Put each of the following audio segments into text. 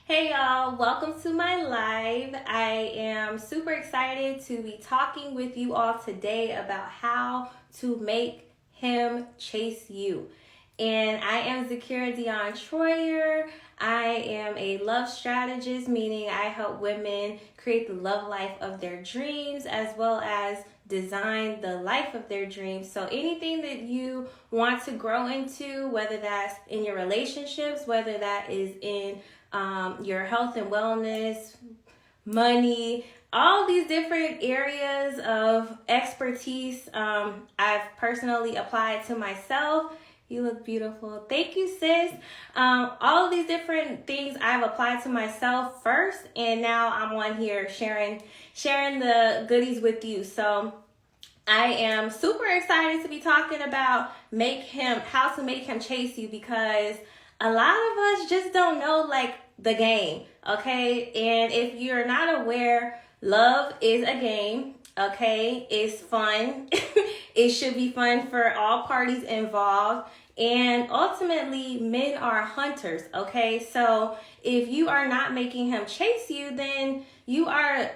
Hey y'all, welcome to my live. I am super excited to be talking with you all today about how to make him chase you. And I am Zakira Dion Troyer. I am a love strategist, meaning I help women create the love life of their dreams as well as design the life of their dreams. So anything that you want to grow into, whether that's in your relationships, whether that is in your health and wellness, money, all these different areas of expertise, I've personally applied to myself. You look beautiful. Thank you, sis. All of these different things I've applied to myself first, and now I'm on here sharing the goodies with you. So I am super excited to be talking about how to make him chase you, because a lot of us just don't know like the game, okay? And if you're not aware, love is a game, okay? It's fun. It should be fun for all parties involved. And ultimately, men are hunters, okay? So if you are not making him chase you, then you are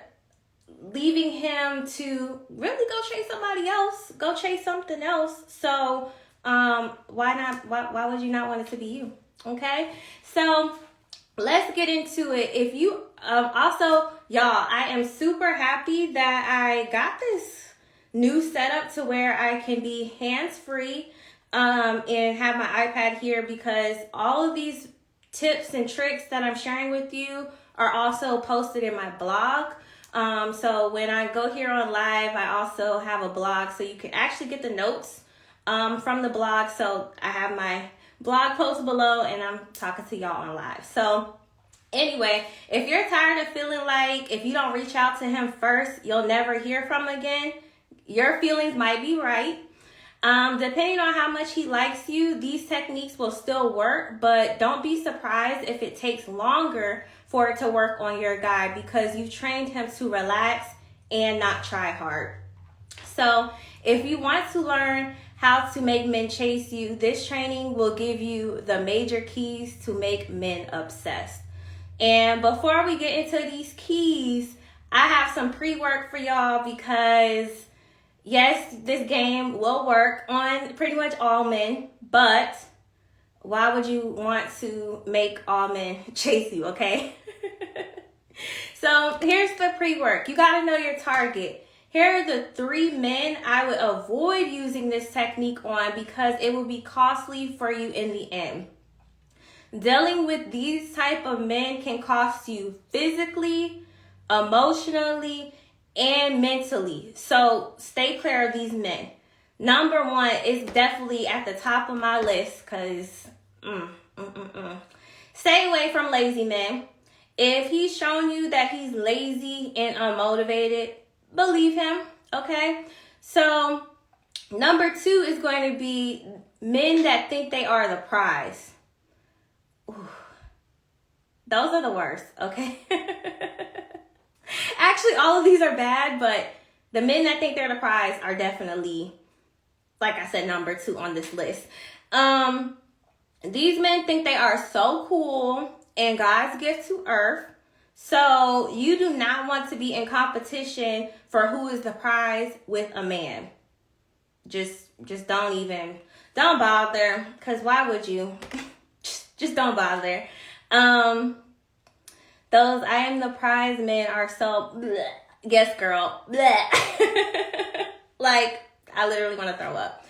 leaving him to really go chase somebody else, go chase something else. So why not? Why would you not want it to be you? Okay, so let's get into it. If you also, y'all, I am super happy that I got this new setup to where I can be hands-free and have my iPad here, because all of these tips and tricks that I'm sharing with you are also posted in my blog. So when I go here on live, I also have a blog, so you can actually get the notes from the blog. So I have my blog post below, and I'm talking to y'all on live. So anyway, if you're tired of feeling like if you don't reach out to him first, you'll never hear from him again, your feelings might be right. Depending on how much he likes you, these techniques will still work, but don't be surprised if it takes longer for it to work on your guy, because you've trained him to relax and not try hard. So if you want to learn how to make men chase you, this training will give you the major keys to make men obsessed. And before we get into these keys, I have some pre-work for y'all, because yes, this game will work on pretty much all men, but why would you want to make all men chase you, okay? So here's the pre-work. You got to know your target. Here are the 3 men I would avoid using this technique on, because it will be costly for you in the end. Dealing with these type of men can cost you physically, emotionally, and mentally. So stay clear of these men. Number 1 is definitely at the top of my list, because stay away from lazy men. If he's showing you that he's lazy and unmotivated, believe him, okay? So number 2 is going to be men that think they are the prize. Ooh, those are the worst, okay? Actually, all of these are bad, but the men that think they're the prize are definitely, like I said, number 2 on this list. These men think they are so cool and God's gift to earth. So you do not want to be in competition for who is the prize with a man. Just don't bother, because why would you? just don't bother. Those I am the prize men are so bleh. Yes, girl. Bleh. Like, I literally want to throw up.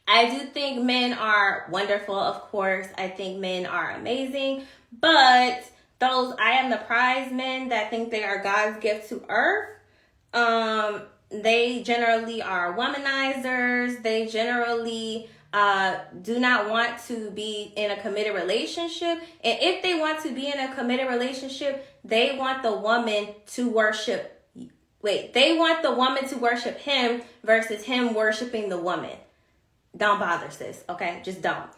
I do think men are wonderful, of course. I think men are amazing. But those I am the prize men that think they are God's gift to earth, they generally are womanizers. They generally do not want to be in a committed relationship. And if they want to be in a committed relationship, they want the woman to worship. They want the woman to worship him versus him worshiping the woman. Don't bother, sis. Okay, just don't.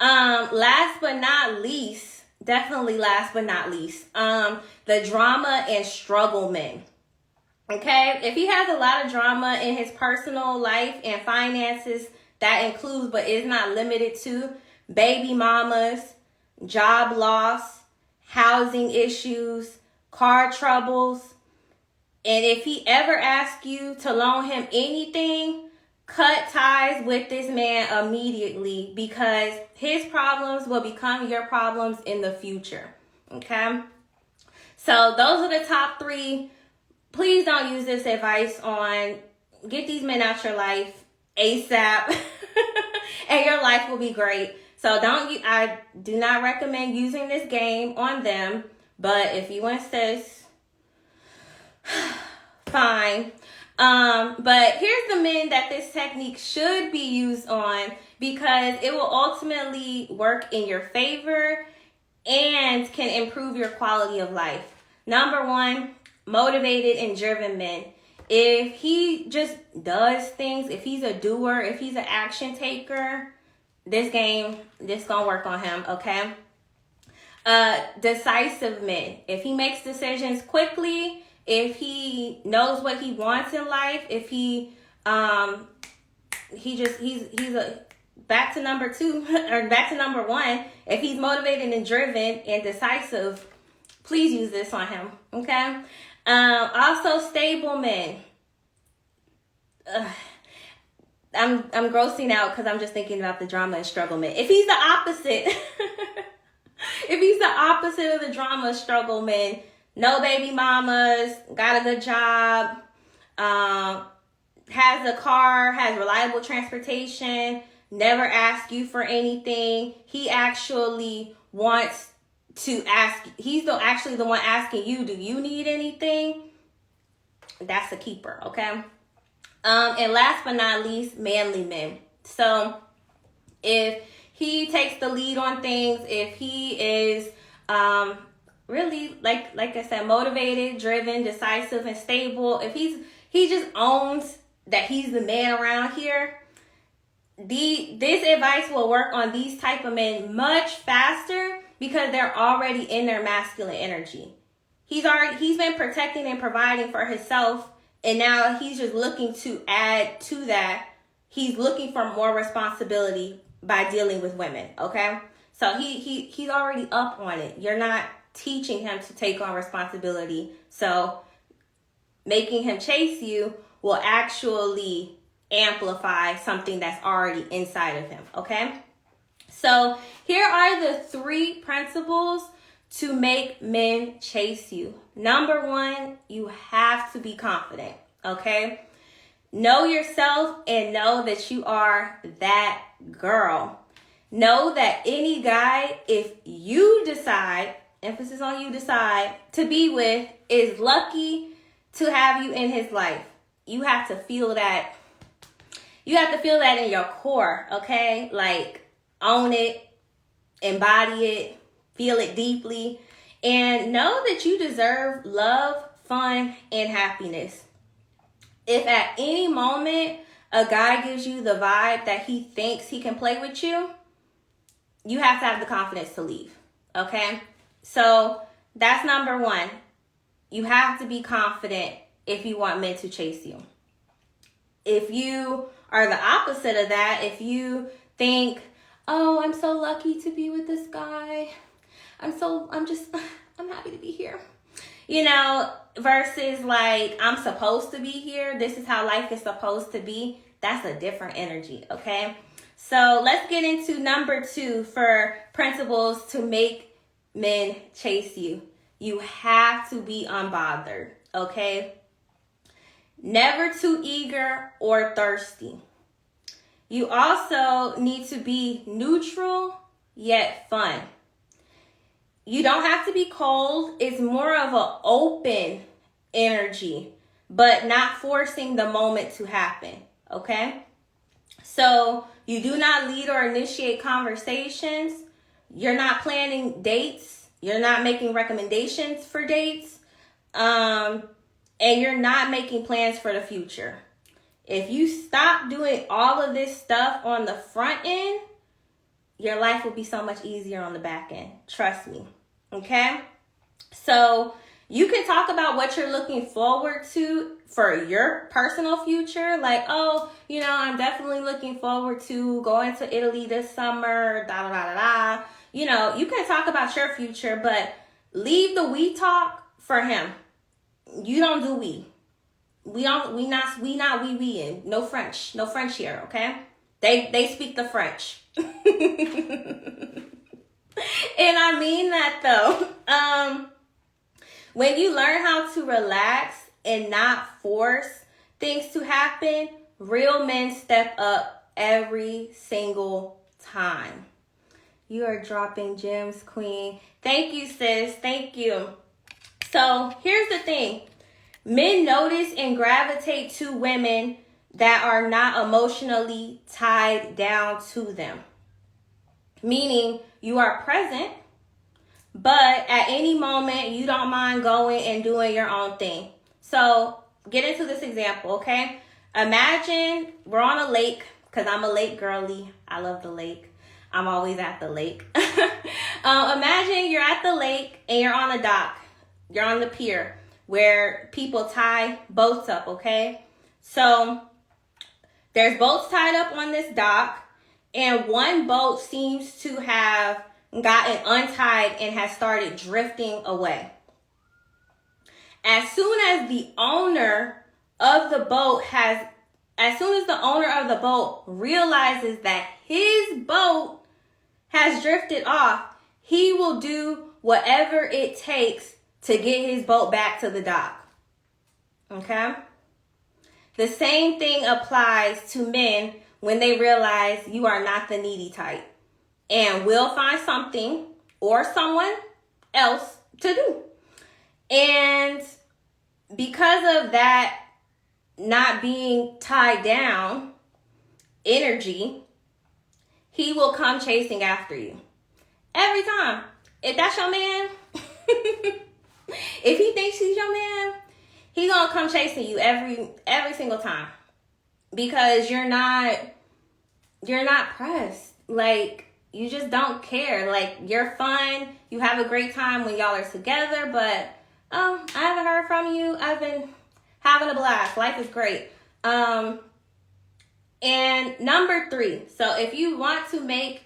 Last but not least, definitely last but not least, the drama and struggle men. Okay, if he has a lot of drama in his personal life and finances, that includes but is not limited to baby mamas, job loss, housing issues, car troubles. And if he ever asks you to loan him anything, cut ties with this man immediately, because his problems will become your problems in the future. Okay? So those are the top 3. Please don't use this advice on get these men out your life ASAP and your life will be great. So I do not recommend using this game on them, but if you insist, fine. But here's the men that this technique should be used on, because it will ultimately work in your favor and can improve your quality of life. Number 1, motivated and driven men. If he just does things, if he's a doer, if he's an action taker, this gonna work on him, okay? Decisive men. If he makes decisions quickly, if he knows what he wants in life, if he's back to number 2 or back to number 1. If he's motivated and driven and decisive, please use this on him, okay? Also, stable men. I'm grossing out because I'm just thinking about the drama and struggle men. If he's the opposite, if he's the opposite of the drama and struggle men, no baby mamas, got a good job, has a car, has reliable transportation, never asks you for anything. He actually wants to ask. He's actually the one asking you, do you need anything? That's a keeper, okay? And last but not least, manly men. So if he takes the lead on things, if he is really, like I said, motivated, driven, decisive, and stable, if he just owns that he's the man around here, this advice will work on these type of men much faster, because they're already in their masculine energy. He's been protecting and providing for himself, and now he's just looking to add to that. He's looking for more responsibility by dealing with women, okay? So he's already up on it. You're not teaching him to take on responsibility. So making him chase you will actually amplify something that's already inside of him, okay? So here are the 3 principles to make men chase you. Number 1, you have to be confident, okay? Know yourself and know that you are that girl. Know that any guy, if you decide, emphasis on you decide, to be with, is lucky to have you in his life. You have to feel that. You have to feel that in your core, okay? Like, own it, embody it, feel it deeply, and know that you deserve love, fun, and happiness. If at any moment a guy gives you the vibe that he thinks he can play with you, you have to have the confidence to leave, okay? So that's number 1. You have to be confident if you want men to chase you. If you are the opposite of that, if you think, oh, I'm so lucky to be with this guy, I'm happy to be here, versus like, I'm supposed to be here, this is how life is supposed to be, that's a different energy, okay? So let's get into number 2 for principles to make men chase you. You have to be unbothered, okay? Never too eager or thirsty. You also need to be neutral yet fun. You don't have to be cold. It's more of an open energy, but not forcing the moment to happen, okay? So you do not lead or initiate conversations. You're not planning dates. You're not making recommendations for dates. And you're not making plans for the future. If you stop doing all of this stuff on the front end, your life will be so much easier on the back end. Trust me. Okay? So you can talk about what you're looking forward to for your personal future. Like, oh, I'm definitely looking forward to going to Italy this summer, da da da da da. You can talk about your future, but Leave the we talk for him. You don't do we. We not we no French here, okay? They speak the French. And I mean that though. When you learn how to relax and not force things to happen, real men step up every single time. You are dropping gems, queen. Thank you, sis. Thank you. So here's the thing. Men notice and gravitate to women that are not emotionally tied down to them. Meaning you are present, but at any moment you don't mind going and doing your own thing. So get into this example, okay? Imagine we're on a lake, because I'm a lake girly. I love the lake. I'm always at the lake. Imagine you're at the lake and you're on a dock. You're on the pier where people tie boats up, okay? So there's boats tied up on this dock, and one boat seems to have gotten untied and has started drifting away. As soon as the owner of the boat realizes that his boat has drifted off, he will do whatever it takes to get his boat back to the dock. Okay? The same thing applies to men when they realize you are not the needy type and will find something or someone else to do. And because of that not being tied down energy, he will come chasing after you. Every time. If that's your man, if he thinks he's your man, he's gonna come chasing you every single time. Because you're not pressed. Like, you just don't care. Like, you're fun. You have a great time when y'all are together, but I haven't heard from you. I've been having a blast. Life is great. And number 3. So if you want to make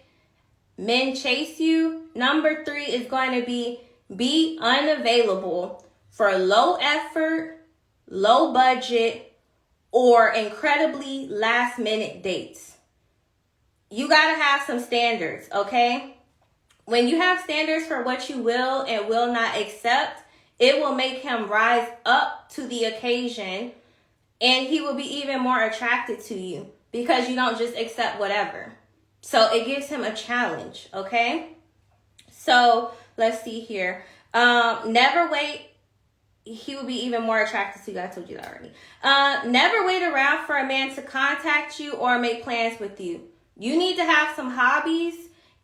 men chase you, number 3 is going to be unavailable for low effort, low budget, or incredibly last minute dates. You got to have some standards, okay? When you have standards for what you will and will not accept, it will make him rise up to the occasion, and he will be even more attracted to you because you don't just accept whatever. So it gives him a challenge, okay? So let's see here. Never wait. He will be even more attracted to you. I told you that already. Never wait around for a man to contact you or make plans with you. You need to have some hobbies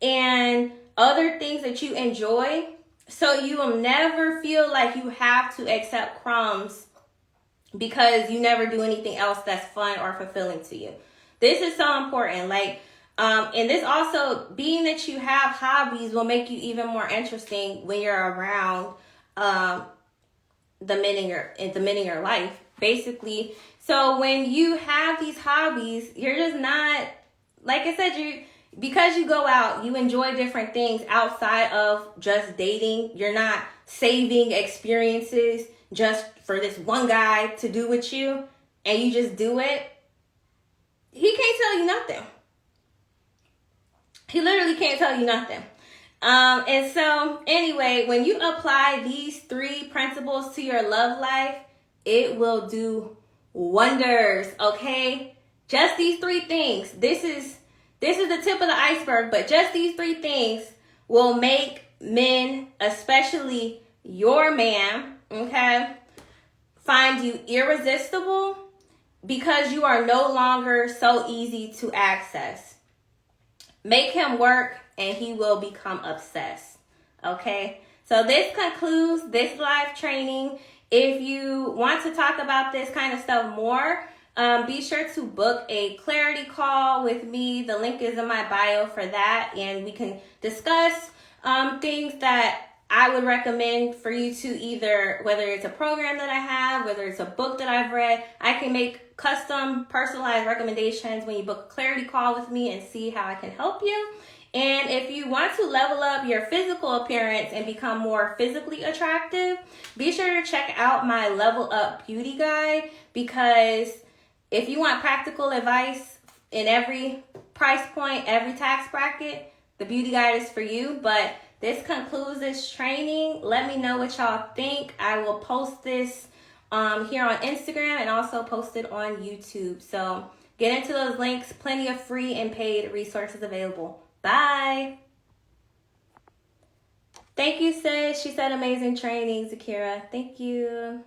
and other things that you enjoy, so you will never feel like you have to accept crumbs because you never do anything else that's fun or fulfilling to you. This is so important. Like, and this also, being that you have hobbies, will make you even more interesting when you're around the men in your life, basically. So when you have these hobbies, you're just not, like I said, because you go out, you enjoy different things outside of just dating. You're not saving experiences just for this one guy to do with you, and you just do it. He can't tell you nothing. He literally can't tell you nothing. And so anyway, when you apply these 3 principles to your love life, it will do wonders, okay? Just these 3 things. This is the tip of the iceberg, but just these 3 things will make men, especially your man, okay, find you irresistible because you are no longer so easy to access. Make him work and he will become obsessed, okay? So this concludes this live training. If you want to talk about this kind of stuff more, be sure to book a clarity call with me. The link is in my bio for that, and we can discuss things that I would recommend for you to either, whether it's a program that I have, whether it's a book that I've read. I can make custom personalized recommendations when you book a clarity call with me and see how I can help you. And if you want to level up your physical appearance and become more physically attractive, be sure to check out my Level Up Beauty Guide, because if you want practical advice in every price point, every tax bracket, the beauty guide is for you. But this concludes this training. Let me know what y'all think. I will post this here on Instagram and also post it on YouTube. So get into those links. Plenty of free and paid resources available. Bye. Thank you, sis. She said amazing training, Zakira. Thank you.